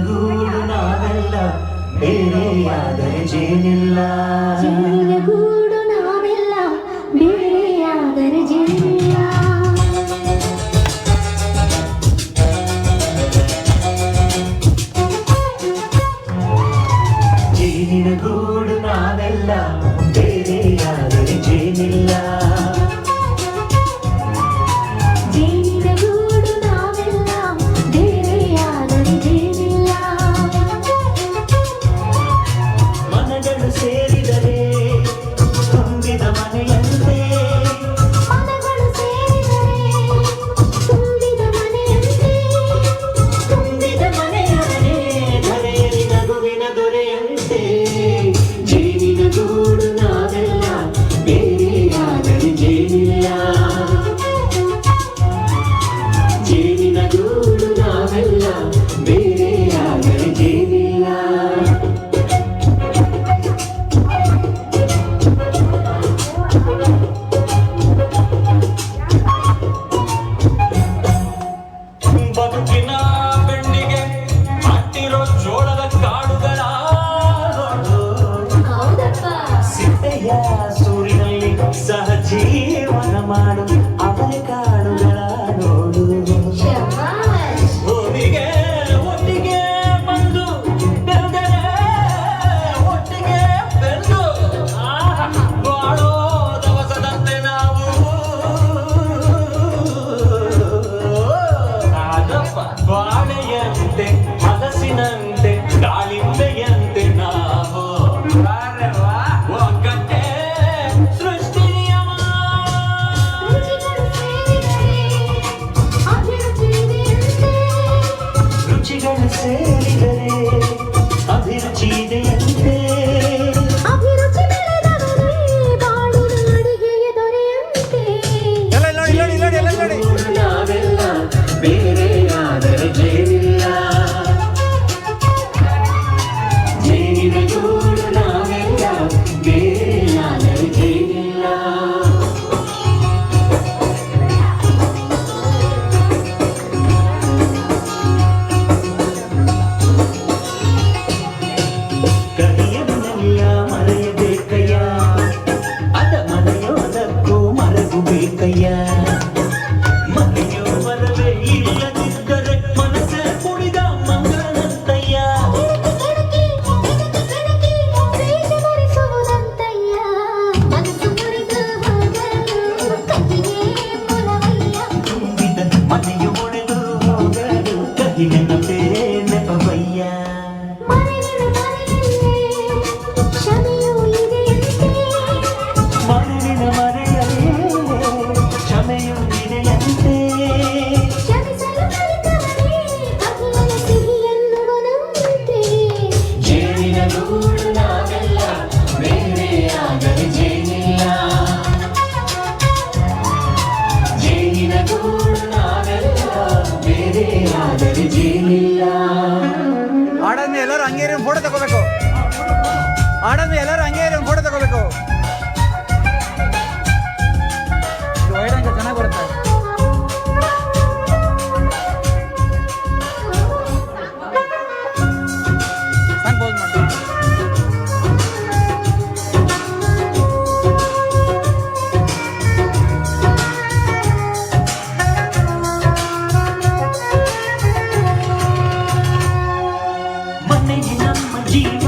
ಗೂಡು ನಾವೆಲ್ಲ ಬೇರೆಯಾದರೆ ಜೇನಿಲ್ಲ. ಜೇನಿನ ಗೂಡು ನಾವೆಲ್ಲ ಬೇರೆಯಾದರೆ ಜೇನಿಲ್ಲ. ಜೇನಿನ ಗೂಡು ನಾವೆಲ್ಲ ಬೇರೆಯಾದರೆ ಜೇನಿಲ್ಲ. ಜೇನಿನ ಗೂಡು ನಾವೆಲ್ಲ ಬೇರೆಯಾದರೆ ಜೇನಿಲ್ಲ. ಮನಗಳು ಸೇರಿದರೆ ತುಂಬಿದ ಮನೆಯಂತೆ. ಮನಗಳು ಸೇರಿದರೆ ತುಂಬಿದ ಮನೆಯಂತೆ. ತುಂಬಿದ ಮನೆಯೊಡನೆ ಧರೆಯಲ್ಲಿ ನಗುವಿನ ದೊರೆಯಂತೆ. ಜೇನಿನ ಗೂಡು ನಾವೆಲ್ಲ ಬೇರೆಯಾದರೆ ಜೇನಿಲ್ಲ. ಜೇನಿನ ಗೂಡು ನಾವೆಲ್ಲ ಬೇರೆಯಾದರೆ ಜೇನಿಲ್ಲ. ಬದುಕಿನ ಬೆಣ್ಣಿಗೆ ಹಟ್ಟಿರೋ ಜೋಳದ ಕಾಡುಗಳ ಹೌದಪ್ಪ. ಸಿದ್ದಯ್ಯ ಸೂರಿನಲ್ಲಿ ಸಹಜೀವನ ಮಾಡು ಅವರ ಕಾಡುಗಳ ನೋಡು. ಶಭಾಷ್. ಭೂಮಿಗೆ ಒಟ್ಟಿಗೆ ಬಂದು ಬೆಳೆದರೆ ಒಟ್ಟಿಗೆ ಬೆಳೆದು ಬಾಳೋ ದವಸದಂತೆ ನಾವು. ಅದಪ್ಪ ಬಾಳೆಯಂತೆ ಹಲಸಿನಂತೆ ದಾಳಿಂಬೆಯಂತೆ ನಾವು. ಒಗ್ಗಟ್ಟೆ ಸೃಷ್ಟಿಯಮ. ರುಚಿಗಳು ಸೇರಿದರೆ ಅಭಿರುಚಿ ಇದೆಯಂತೆ. ರುಚಿಗಳು ಸೇರಿದರೆ ಅಭಿರುಚಿ ಇದೆಯಂತೆ. ಅಭಿರುಚಿ ಬೆಳೆದವರೇ ಬಾಳಿನ ಅಡಿಗೆಯ ದೊರೆಯಂತೆ. ಗೂಡು ನಾವೆಲ್ಲ ಬೇರೆಯಾದರೆ ಜೇನಿಲ್ಲ. ಜೇನಿನ ಗೂಡು ನಾವೆಲ್ಲ ಬೇರೆಯಾದರೆ ಜೇನಿಲ್ಲ. ಕಹಿಯನ್ನೆಲ್ಲ ಮರೆಯಬೇಕಯ್ಯ, ಅದ ಮನೆಯೋದಕ್ಕೂ ಮರಗು ಬೇಕಯ್ಯ. ಮನೆಯೋ ಮರವೇ ಇಲ್ಲದಿದ್ದರೆ ಮನಸ್ಸೇ ಕುಡಿದ ಮಂಗಳಂತಯ್ಯ. ಕೆಣಕಿ ಪ್ರೀತಿ ಮರೆಸುವುದಂತಯ್ಯ. ಮನಸ್ಸು ಮುರಿದು ಹೋಗಲು ಕತ್ತಿಗೆ ಮುಲವಯ್ಯ. ತುಂಬಿದ ಮನೆಯು ಒಡೆದು ಹೋಗಲು ಕಹಿ ನೆನಪೇ ನೆಪವಯ್ಯ. ಮರೆವಿನ ಮನೆಯಲ್ಲೇ ಕ್ಷಮೆಯೂ ಇದೆಯಂತೆ. ಮರಳಿನ ಮರೆಯಲೇ ಕ್ಷಮೆಯು ಇದೆಯಂತೆ. ಕ್ಷಮಿಸಲು ಕಲಿತವನೇ ಅಹಿಲನ ಸಿಹಿಯನ್ನುವನಂತೆ. ಜೇನಿನ ಗೂಡು ನಾವೆಲ್ಲ ಬೇರೆಯಾದರೆ ಜೇನಿಲ್ಲ. ಜೇನಿನ ಗೂಡು ನಾವೆಲ್ಲ ಬೇರೆಯಾದರೆ ಜೇನಿಲ್ಲ. ಆಡಾದ್ಮೇಲೆ ಎಲ್ಲರೂ ಹಂಗೆ ಫೋಟೋ ತಗೋಬೇಕು. ಆಡಾದ್ಮೇಲೆ ಎಲ್ಲರೂ ಹಂಗೆ ಫೋಟೋ ತಗೋಬೇಕು. ಇದು ವೈಡ್ ಆಂಗಲ್ ಚೆನ್ನಾಗಿ ಬರುತ್ತೆ. ಸಾಂಗ್ ಪೋಸ್ ಮಾಡಿ. ಮನೆಯೇ ನಮ್ಮ ಜೀವ